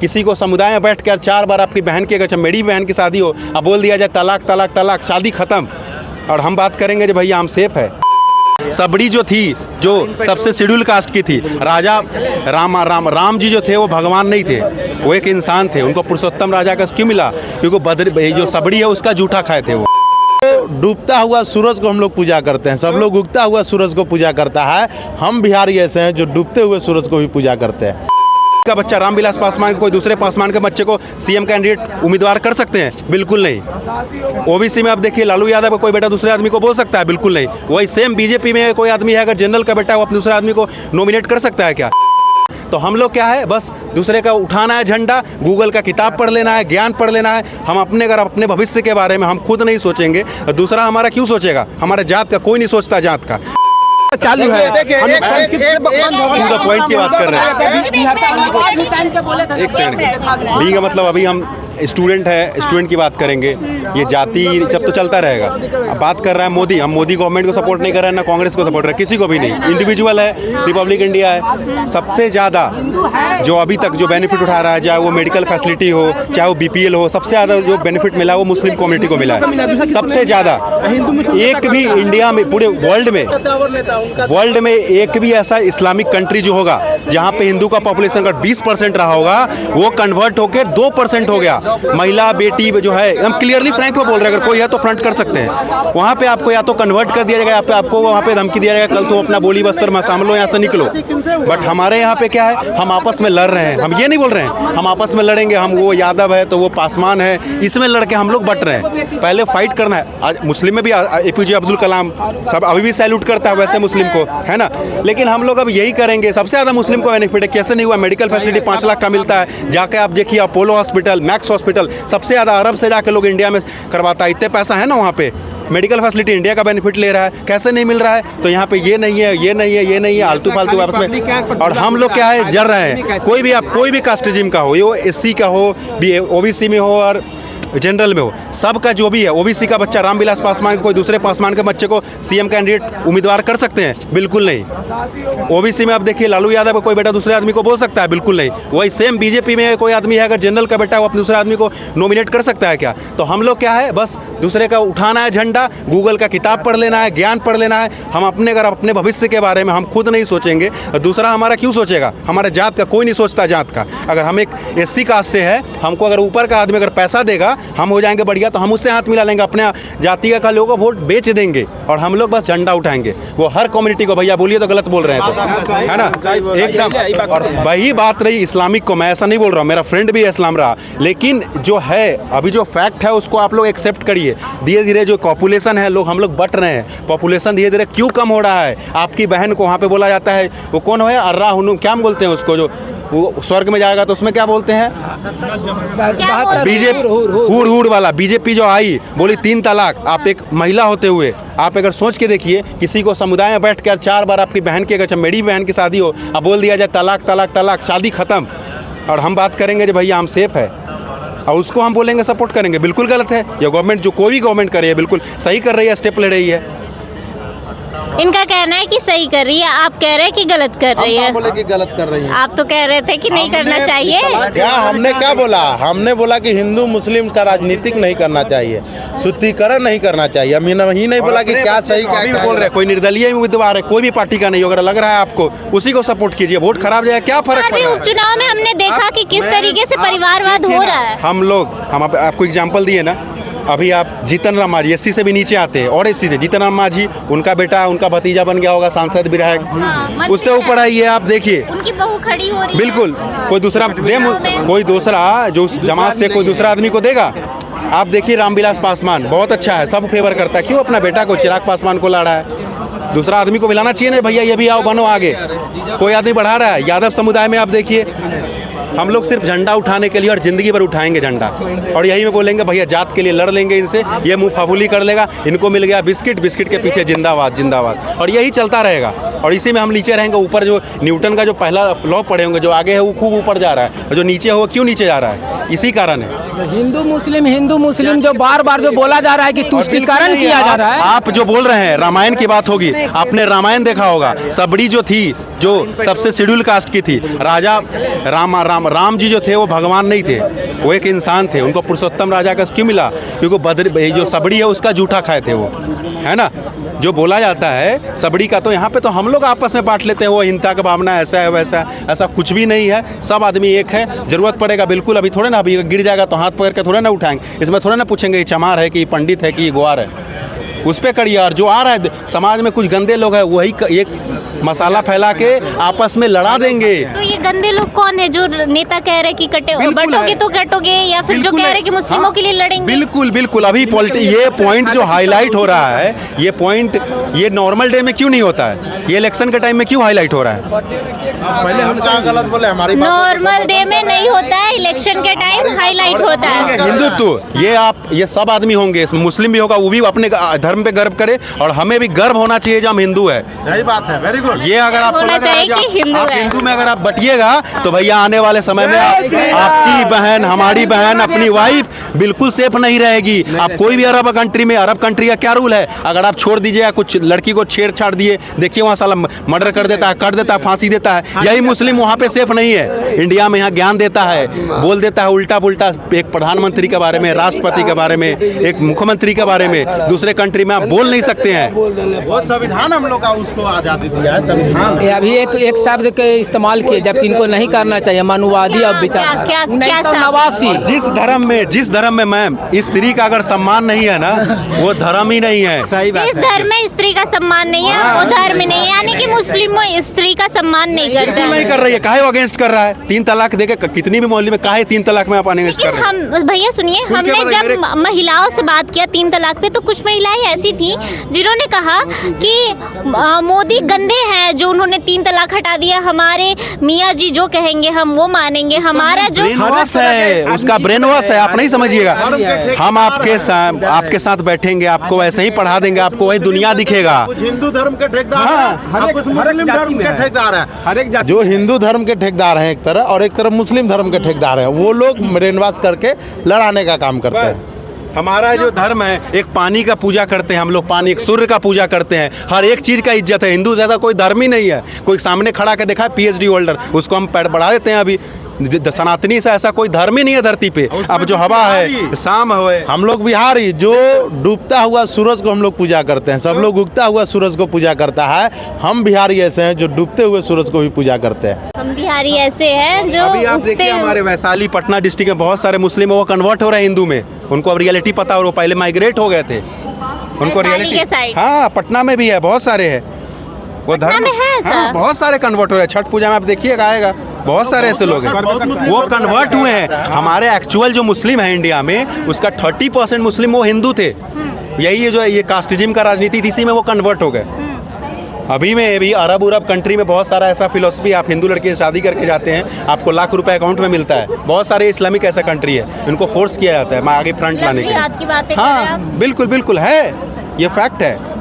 किसी को समुदाय में बैठ कर 4 बार आपकी बहन की, अगर मेरी बहन की शादी हो, अब बोल दिया जाए तलाक तलाक तलाक, शादी खत्म। और हम बात करेंगे जो भैया हम सेफ है। सबड़ी जो थी, जो सबसे शेड्यूल कास्ट की थी, राजा राम जी जो थे वो भगवान नहीं थे, वो एक इंसान थे। उनको पुरुषोत्तम राजा का क्यों मिला? क्योंकि जो सबड़ी है उसका जूठा खाए थे वो। तो डूबता हुआ सूरज को हम लोग पूजा करते हैं, सब लोग उगता हुआ सूरज को पूजा करता है। हम बिहारी ऐसे हैं जो डूबते हुए सूरज को भी पूजा करते हैं। का बच्चा रामविलास पासवान कोई दूसरे पासवान के बच्चे को सीएम कैंडिडेट उम्मीदवार कर सकते हैं? बिल्कुल नहीं। ओबीसी में आप देखिए लालू यादव का कोई बेटा दूसरे आदमी को बोल सकता है? बिल्कुल नहीं। वही सेम बीजेपी में कोई आदमी है, अगर जनरल का बेटा वो अपने दूसरे आदमी को नॉमिनेट कर सकता है क्या? तो हम लोग क्या है, बस दूसरे का उठाना है झंडा, गूगल का किताब पढ़ लेना है, ज्ञान पढ़ लेना है। हम अपने भविष्य के बारे में हम खुद नहीं सोचेंगे, दूसरा हमारा क्यों सोचेगा? हमारे जात का कोई नहीं सोचता, जात का चालू है। हम लोग पॉइंट की बात कर रहे हैं। एक सेकंड, बी का मतलब अभी हम स्टूडेंट है, स्टूडेंट की बात करेंगे। ये जाति जब तो चलता रहेगा। अब बात कर रहा है मोदी, हम मोदी गवर्नमेंट को सपोर्ट नहीं कर रहे हैं, ना कांग्रेस को सपोर्ट कर रहे हैं, किसी को भी नहीं। इंडिविजुअल है, रिपब्लिक इंडिया है। सबसे ज़्यादा जो अभी तक जो बेनिफिट उठा रहा है, चाहे वो मेडिकल फैसिलिटी हो, चाहे वो बीपीएल हो, सबसे ज़्यादा जो बेनिफिट मिला है वो मुस्लिम कम्युनिटी को मिला है सबसे ज़्यादा। एक भी इंडिया में, पूरे वर्ल्ड में एक भी ऐसा इस्लामिक कंट्री जो होगा जहाँ पे हिंदू का पॉपुलेशन अगर 20% रहा होगा, वो कन्वर्ट होकर 2% हो गया। महिला बेटी जो है, हम क्लियरली फ्रैंक में बोल रहे हैं, अगर कोई है तो फ्रंट कर सकते हैं। वहाँ पे आपको या तो कन्वर्ट कर दिया जाएगा, या पे आपको वहाँ पे धमकी दिया जाएगा, कल तो अपना बोली बस्तर में सामलो, यहाँ से निकलो। बट हमारे यहाँ पे क्या है, हम आपस में लड़ रहे हैं। हम ये नहीं बोल रहे हैं हम आपस में लड़ेंगे, हम वो यादव है तो वो पासवान है, इसमें लड़के हम लोग बट रहे हैं। पहले फाइट करना है। आज मुस्लिम में भी एपीजे अब्दुल कलाम सब अभी भी सैल्यूट करता है वैसे मुस्लिम को, है ना। लेकिन हम लोग अब यही करेंगे। सबसे ज़्यादा मुस्लिम को बेनिफिट है, कैसे नहीं हुआ? मेडिकल फैसिलिटी 5 लाख का मिलता है। जाके आप देखिए अपोलो हॉस्पिटल, मैक्स हॉस्पिटल, सबसे ज़्यादा अरब से जाके लोग इंडिया में करवाता है। इतने पैसा है ना वहाँ पे, मेडिकल फैसिलिटी इंडिया का बेनिफिट ले रहा है। कैसे नहीं मिल रहा है? तो यहाँ पे ये नहीं है, ये नहीं है, ये नहीं है, आलतू फालतू आपस में। और हम लोग क्या है, जर रहे हैं। कोई भी कास्टिज्म का हो, ये एससी का हो, ओबीसी में हो और जनरल में हो, सबका जो भी है। ओबीसी का बच्चा रामविलास पासवान कोई दूसरे पासवान के बच्चे को सीएम कैंडिडेट उम्मीदवार कर सकते हैं? बिल्कुल नहीं। ओबीसी में आप देखिए लालू यादव का कोई बेटा दूसरे आदमी को बोल सकता है? बिल्कुल नहीं। वही सेम बीजेपी में कोई आदमी है, अगर जनरल का बेटा वो अपने दूसरे आदमी को नॉमिनेट कर सकता है क्या? तो हम लोग क्या है, बस दूसरे का उठाना है झंडा, गूगल का किताब पढ़ लेना है, ज्ञान पढ़ लेना है। हम अपने भविष्य के बारे में हम खुद नहीं सोचेंगे, दूसरा हमारा क्यों सोचेगा? हमारे जात का कोई नहीं सोचता, जात का। अगर हम एक एससी कास्ट से है, हमको अगर ऊपर का आदमी अगर पैसा देगा, हम हो जाएंगे बढ़िया, तो हम उससे हाथ मिला लेंगे, अपने जाति का लोगों को वोट बेच देंगे और हम लोग बस झंडा उठाएंगे। वो हर कम्युनिटी को, भैया बोलिए तो गलत बोल रहे हैं तो, है ना, एकदम। और वही बात रही इस्लामिक को, मैं ऐसा नहीं बोल रहा हूँ, मेरा फ्रेंड भी इस्लाम रहा, लेकिन जो है अभी जो फैक्ट है उसको आप लोग एक्सेप्ट करिए। धीरे धीरे जो पॉपुलेशन है, लोग हम लोग बट रहे हैं। पॉपुलेशन धीरे धीरे क्यों कम हो रहा है? आपकी बहन को वहाँ पे बोला जाता है, वो कौन है, अर्रा हुनू, क्या बोलते हैं उसको, जो वो स्वर्ग में जाएगा तो उसमें क्या बोलते हैं, बीजेपी हुड़ वाला। बीजेपी जो आई बोली 3 तलाक। आप एक महिला होते हुए आप अगर सोच के देखिए, किसी को समुदाय में बैठ कर 4 बार आपकी बहन की, अगर मेरी बहन की शादी हो, अब बोल दिया जाए तलाक तलाक तलाक, शादी खत्म। और हम बात करेंगे जो भैया हम सेफ है, और उसको हम बोलेंगे सपोर्ट करेंगे? बिल्कुल गलत है। ये गवर्नमेंट जो कोई भी गवर्नमेंट कर रही है बिल्कुल सही कर रही है, स्टेप ले रही है। इनका कहना है कि सही कर रही है, आप कह रहे हैं कि गलत कर रही है। बोले कि गलत कर रही है। आप तो कह रहे थे कि नहीं करना चाहिए। क्या हमने क्या बोला? हमने बोला कि हिंदू मुस्लिम का राजनीतिक नहीं करना चाहिए, शुद्धिकरण नहीं करना चाहिए। हम ही नहीं बोला कि क्या सही क्या बोल रहे हैं। कोई निर्दलीय उम्मीदवार है, कोई भी पार्टी का नहीं, अगर लग रहा है आपको उसी को सपोर्ट कीजिए। वोट खराब जाए, क्या फर्क पड़ रहा है? उपचुनाव में हमने देखा कि किस तरीके से परिवारवाद हो रहा है। हम आपको एग्जाम्पल दिए ना, अभी आप जीतन राम मांझी एससी से भी नीचे आते हैं, और एससी से जीतन राम मांझी, उनका बेटा उनका भतीजा बन गया होगा सांसद विधायक, उससे ऊपर आइए आप देखिए, उनकी बहू खड़ी हो रही है। बिल्कुल कोई दूसरा जो उस जमात से कोई दूसरा आदमी को देगा। आप देखिए रामविलास पासवान बहुत अच्छा है, सब फेवर करता है, क्यों अपना बेटा को चिराग पासवान को ला रहा है? दूसरा आदमी को मिलाना चाहिए ना, भैया ये भी आओ बनो आगे। कोई आदमी बढ़ा रहा है। यादव समुदाय में आप देखिए, हम लोग सिर्फ झंडा उठाने के लिए और ज़िंदगी भर उठाएंगे झंडा, और यही में बोलेंगे भैया जात के लिए लड़ लेंगे इनसे, ये मुँह फफूली कर लेगा, इनको मिल गया बिस्किट, बिस्किट के पीछे जिंदाबाद जिंदाबाद, और यही चलता रहेगा। और इसी में हम नीचे रहेंगे। ऊपर जो न्यूटन का जो पहला लॉ पढ़े होंगे, जो आगे है वो खूब ऊपर जा रहा है, और जो नीचे है वो क्यों नीचे जा रहा है? इसी कारण है। हिंदू मुस्लिम जो बार बार जो बोला जा रहा है कि तुष्टीकरण किया जा रहा है। आप जो बोल रहे हैं रामायण की बात होगी, आपने रामायण देखा होगा। सबड़ी जो थी, जो सबसे शेड्यूल कास्ट की थी, राजा राम जी जो थे वो भगवान नहीं थे, वो एक इंसान थे। उनको पुरुषोत्तम राजा का क्यों मिला? क्योंकि जो सबड़ी है उसका जूठा खाए थे वो, है ना। जो बोला जाता है सबड़ी का, तो यहाँ पे तो हम लोग आपस में बांट लेते हैं, वो हिंसा का भावना ऐसा है वैसा है, ऐसा कुछ भी नहीं है। सब आदमी एक है। ज़रूरत पड़ेगा बिल्कुल, अभी थोड़े ना, अभी गिर जाएगा तो हाथ पकड़ के थोड़े ना उठाएंगे, इसमें थोड़े ना पूछेंगे ये चमार है कि पंडित है कि ये ग्वार है। उस पे करिए। और जो आ रहा है समाज में कुछ गंदे लोग हैं, वही एक मसाला फैला के आपस में लड़ा देंगे। तो ये गंदे लोग कौन है? जो नेता कह रहे कि बिल्कुल बटोगे है। तो कटोगे, या फिर जो बिल्कुल कह है। रहे कि मुस्लिमों हाँ, के लिए लड़ेंगे? बिल्कुल बिल्कुल। अभी ये पॉइंट जो हाईलाइट हो रहा है, ये पॉइंट ये नॉर्मल डे में क्यों नहीं होता है? ये इलेक्शन के टाइम में क्यों हाईलाइट हो रहा है? पहले हम क्या गलत बोले? हमारी नॉर्मल डे में नहीं होता है, इलेक्शन के टाइम हाईलाइट होता है। हिंदुत्व ये सब आदमी होंगे, इसमें मुस्लिम भी होगा, वो भी अपने धर्म पे गर्व करे, और हमें भी गर्व होना चाहिए जो हम हिंदू है। सही बात है, वेरी गुड। ये अगर आपको होना लग रहा है चाहिए कि हिंदू आप है। हिंदू में अगर आप बटिएगा तो भैया आने वाले समय में आपकी बहन, हमारी बहन, अपनी वाइफ बिल्कुल सेफ नहीं रहेगी। आप कोई भी अरब कंट्री का क्या रूल है? अगर आप छोड़ दीजिएगा, कुछ लड़की को छेड़छाड़ दिए, देखिए वहाँ साला मर्डर कर देता है, फांसी देता है। यही मुस्लिम वहाँ पे सेफ नहीं है। इंडिया में यहाँ ज्ञान देता है, बोल देता है उल्टा पुल्टा, एक प्रधानमंत्री के बारे में, राष्ट्रपति के बारे में, एक मुख्यमंत्री के बारे में। दूसरे कंट्री में आप बोल नहीं सकते हैं। वो संविधान हम लोग का उसको आज़ादी दिया है, संविधान। ये अभी एक शब्द के इस्तेमाल किए, जबकि इनको नहीं करना चाहिए, मनुवादी और विचार। क्या 1989 जिस धर्म में मैम स्त्री का अगर सम्मान नहीं है ना, वो धर्म ही नहीं है। सही बात जिस है। धर्म में स्त्री का सम्मान नहीं है वो धर्म नहीं है, यानी कि मुस्लिमों स्त्री का सम्मान नहीं करते बिल्कुल नहीं हैं। कर रही है। काहे वो अगेंस्ट कर रहा है? 3 तलाक देके कितनी भी मोहल्ले में काहे 3 तलाक में आप अगेंस्ट कर लेकिन रहे हैं? हम भैया सुनिए, खुल के हमने बताइए, जब मेरे- महिलाओं से बात किया 3 तलाक पे, तो कुछ महिलाएं ऐसी थी जिन्होंने कहा कि मोदी गंदे हैं जो उन्होंने 3 तलाक हटा दिया, हमारे मियाँ जी जो कहेंगे हम वो मानेंगे, हमारा जो ब्रेन वॉश है, उसका ब्रेन वॉश है, आप नहीं समझिएगा। हम आपके साथ बैठेंगे, आपको ऐसे ही पढ़ा देंगे, आपको वही दुनिया दिखेगा। कुछ हिंदू धर्म के ठेकेदार हाँ। हैं और कुछ मुस्लिम धर्म के ठेकेदार हैं। हर एक जाति जो हिंदू धर्म के ठेकेदार हैं एक तरह, और एक तरफ मुस्लिम धर्म के ठेकेदार हैं, वो लोग ब्रेन वॉश करके लड़ाने का काम करते हैं। हमारा जो धर्म है, एक पानी का पूजा करते हैं हम लोग, पानी, एक सूर्य का पूजा करते हैं, हर एक चीज़ का इज्जत है। हिंदू जैसा कोई धर्म ही नहीं है। कोई सामने खड़ा के देखा है PhD होल्डर, उसको हम पैर बढ़ा देते हैं। अभी सनातनी से ऐसा कोई धर्म ही नहीं है धरती पे। अब जो हवा है, शाम है, हम लोग बिहारी जो डूबता हुआ सूरज को हम लोग पूजा करते हैं, सब लोग उगता हुआ सूरज को पूजा करता है। हम बिहारी ऐसे हैं जो डूबते हुए सूरज को भी पूजा करते हैं। हम बिहारी ऐसे हैं जो अभी आप उगते देखिए हैं। हमारे वैशाली पटना डिस्ट्रिक्ट में बहुत सारे मुस्लिम वो कन्वर्ट हो रहे हैं हिंदू में। उनको अब रियलिटी पता, और वो पहले माइग्रेट हो गए थे, उनको वैशाली रियलिटी। के साइड। हाँ, पटना में भी है, बहुत सारे हैं वो पटना में है ऐसा? हाँ, बहुत सारे कन्वर्ट हो रहे हैं। छठ पूजा में आप देखिएगा आएगा, बहुत सारे ऐसे लोग हैं वो कन्वर्ट हुए हैं। हमारे एक्चुअल जो मुस्लिम है इंडिया में, उसका 30% मुस्लिम वो हिंदू थे। यही है जो ये कास्टिज्म का राजनीति थी, इसी में वो कन्वर्ट हो गए। अभी में भी अरब कंट्री में बहुत सारा ऐसा फिलोसफी, आप हिंदू लड़के से शादी करके जाते हैं, आपको लाख रुपए अकाउंट में मिलता है। बहुत सारे इस्लामिक ऐसा कंट्री है, इनको फोर्स किया जाता है आगे फ्रंट लाने के लिए। रात की बातें कर रहे हैं हाँ आप। बिल्कुल बिल्कुल है, ये फैक्ट है।